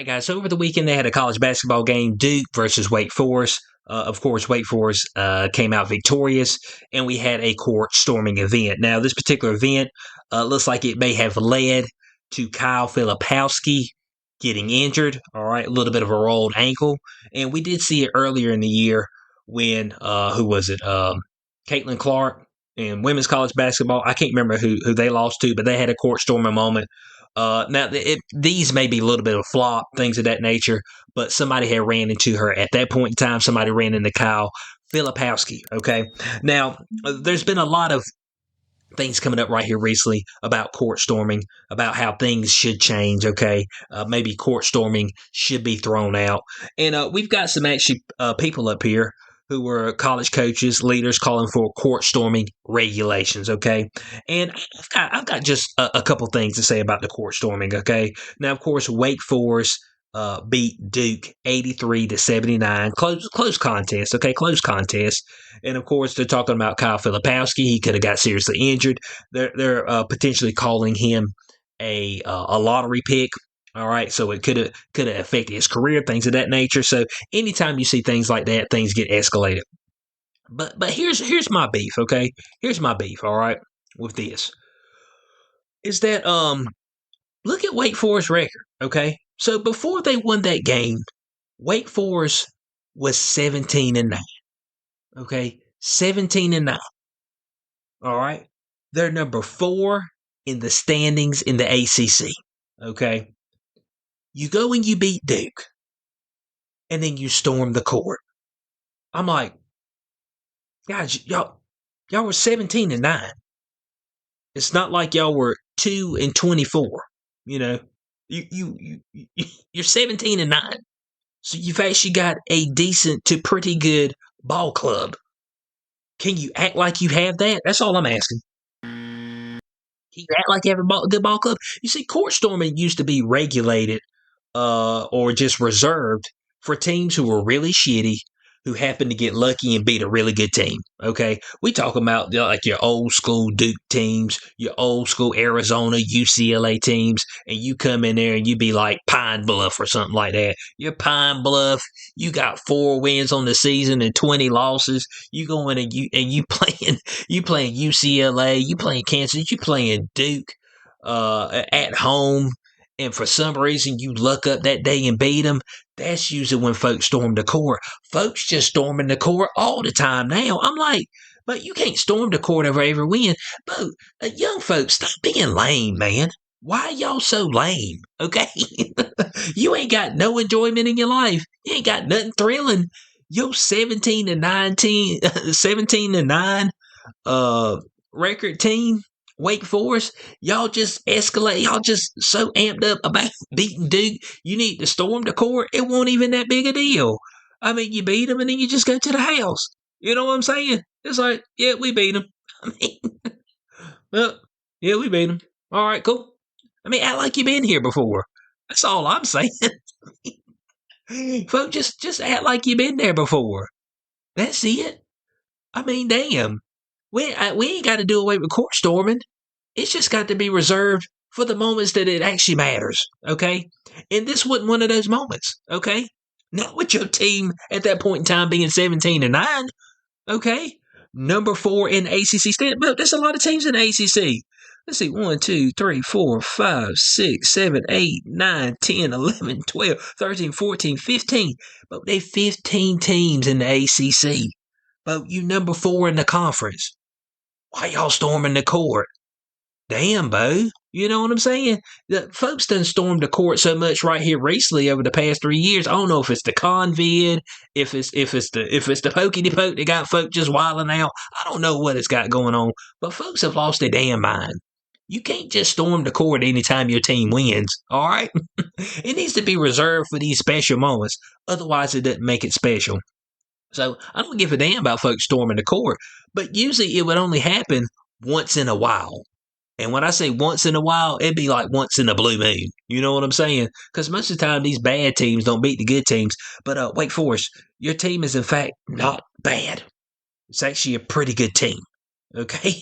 right, guys. So over the weekend, they had a college basketball game, Duke versus Wake Forest. Of course, Wake Forest came out victorious, and we had a court storming event. Now, this particular event looks like it may have led to Kyle Filipowski getting injured. All right, a little bit of a rolled ankle, and we did see it earlier in the year when who was it? Caitlin Clark in women's college basketball. I can't remember who they lost to, but they had a court storming moment. These may be a little bit of flop, things of that nature, but somebody had ran into her at that point in time. Somebody ran into Kyle Filipowski. Okay. Now, there's been a lot of things coming up right here recently about court storming, about how things should change. Okay. Maybe court storming should be thrown out. And we've got some actually people up here who were college coaches, leaders calling for court storming regulations, okay? And I've got just a couple things to say about the court storming, okay? Now, of course, Wake Forest beat Duke 83-79. Close contest, okay? Close contest. And, of course, they're talking about Kyle Filipowski. He could have got seriously injured. They're potentially calling him a lottery pick. All right, so it could have affected his career, things of that nature. So anytime you see things like that, things get escalated. But here's my beef, okay? Here's my beef, all right, with this. Is that look at Wake Forest record, okay? So before they won that game, Wake Forest was 17-9. Okay? 17-9. All right? They're number 4 in the standings in the ACC. Okay? You go and you beat Duke, and then you storm the court. I'm like, guys, y'all were 17-9. It's not like y'all were 2-24. You know, you're 17-9, so you've actually got a decent to pretty good ball club. Can you act like you have that? That's all I'm asking. Can you act like you have a good ball club? You see, court storming used to be regulated or just reserved for teams who were really shitty, who happened to get lucky and beat a really good team. Okay, we talk about like your old school Duke teams, your old school Arizona, UCLA teams, and you come in there and you be like Pine Bluff or something like that. You're Pine Bluff. You got 4 wins on the season and 20 losses. You go in and you playing UCLA, you playing Kansas, you playing Duke at home. And for some reason you luck up that day and beat them, that's usually when folks storm the court. Folks just storming the court all the time now. I'm like, but you can't storm the court over every win. But young folks, stop being lame, man. Why are y'all so lame? Okay? You ain't got no enjoyment in your life. You ain't got nothing thrilling. Your 17-9 record team, Wake Forest, y'all just escalate. Y'all just so amped up about beating Duke. You need to storm the court. It won't even that big a deal. I mean, you beat them and then you just go to the house. You know what I'm saying? It's like, yeah, we beat them. I mean, well, yeah, we beat them. All right, cool. I mean, act like you've been here before. That's all I'm saying. Folks, just act like you've been there before. That's it. I mean, damn. We ain't got to do away with court storming. It's just got to be reserved for the moments that it actually matters, okay? And this wasn't one of those moments, okay? Not with your team at that point in time being 17-9, okay? Number 4 in ACC stand. But there's a lot of teams in the ACC. Let's see, 1, 2, 3, 4, 5, 6, 7, 8, 9, 10, 11, 12, 13, 14, 15. But they 15 teams in the ACC. But you number 4 in the conference. Why y'all storming the court? Damn, Bo. You know what I'm saying? The folks done stormed the court so much right here recently over the past 3 years. I don't know if it's the convid, if it's the pokey poke that got folk just wilding out. I don't know what it's got going on, but folks have lost their damn mind. You can't just storm the court anytime your team wins, all right? It needs to be reserved for these special moments. Otherwise, it doesn't make it special. So I don't give a damn about folks storming the court, but usually it would only happen once in a while. And when I say once in a while, it'd be like once in a blue moon. You know what I'm saying? Because most of the time, these bad teams don't beat the good teams. But Wake Forest, your team is in fact not bad. It's actually a pretty good team. Okay,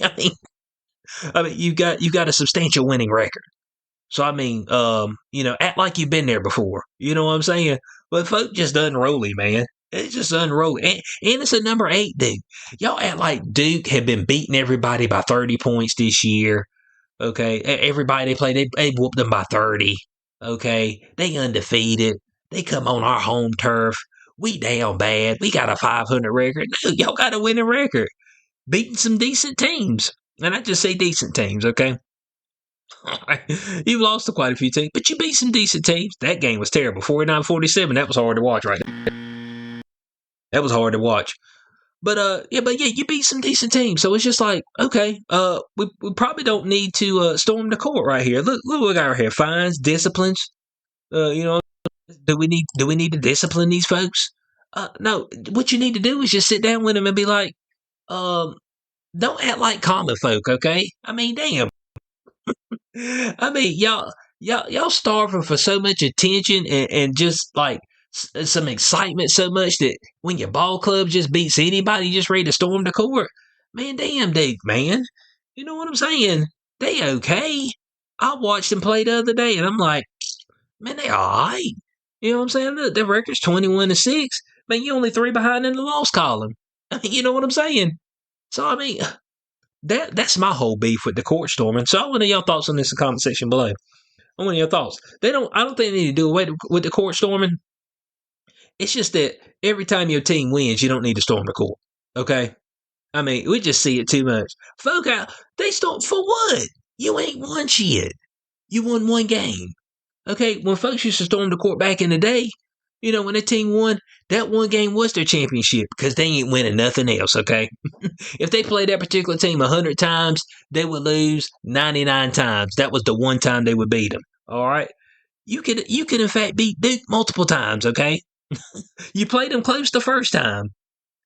I mean, you got a substantial winning record. So I mean, act like you've been there before. You know what I'm saying? But folk just unroly, man. It's just unroly, and it's a number 8 Duke. Y'all act like Duke had been beating everybody by 30 points this year. Okay, everybody they play, they whooped them by 30. Okay, they undefeated. They come on our home turf. We down bad. We got a 500 record. No, y'all got a winning record, beating some decent teams, and I just say decent teams. Okay. You've lost to quite a few teams, but you beat some decent teams. That game was terrible. 49-47. That was hard to watch right there. That was hard to watch. But you beat some decent teams. So it's just like, okay, we probably don't need to storm the court right here. Look what we got right here. Fines, disciplines. Do we need to discipline these folks? No. What you need to do is just sit down with them and be like, don't act like common folk, okay? I mean, damn. I mean, y'all starving for so much attention and just like some excitement so much that when your ball club just beats anybody, just ready to storm the court. Man, damn, Duke, man. You know what I'm saying? They okay. I watched them play the other day, and I'm like, man, they all right. You know what I'm saying? Look, their record's 21-6. Man, you only 3 behind in the loss column. I mean, you know what I'm saying? So I mean, that's my whole beef with the court storming. So I want to know your thoughts on this in the comment section below. I want your thoughts. I don't think they need to do away with the court storming. It's just that every time your team wins, you don't need to storm the court. Okay? I mean, we just see it too much. Folk out, they storm for what? You ain't won shit. You won one game. Okay? When folks used to storm the court back in the day, when the team won, that one game was their championship because they ain't winning nothing else, okay? If they played that particular team 100 times, they would lose 99 times. That was the one time they would beat them, all right? You could in fact beat Duke multiple times, okay? You played them close the first time.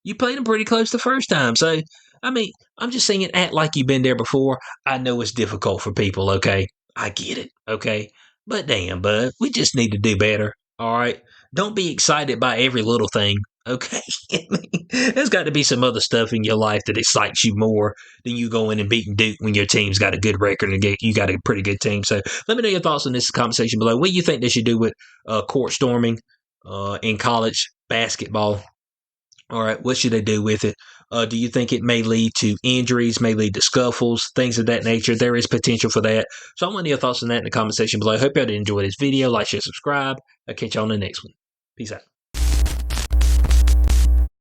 You played them pretty close the first time. So, I mean, I'm just saying act like you've been there before. I know it's difficult for people, okay? I get it, okay? But damn, bud, we just need to do better, all right? Don't be excited by every little thing, okay? I mean, there's got to be some other stuff in your life that excites you more than you going and beating Duke when your team's got a good record and you got a pretty good team. So let me know your thoughts on this conversation below. What do you think they should do with court storming in college basketball? All right, what should they do with it? Do you think it may lead to injuries, may lead to scuffles, things of that nature? There is potential for that. So I want your thoughts on that in the comment section below. I hope y'all did enjoy this video. Like, share, subscribe. I'll catch you on the next one. Peace out.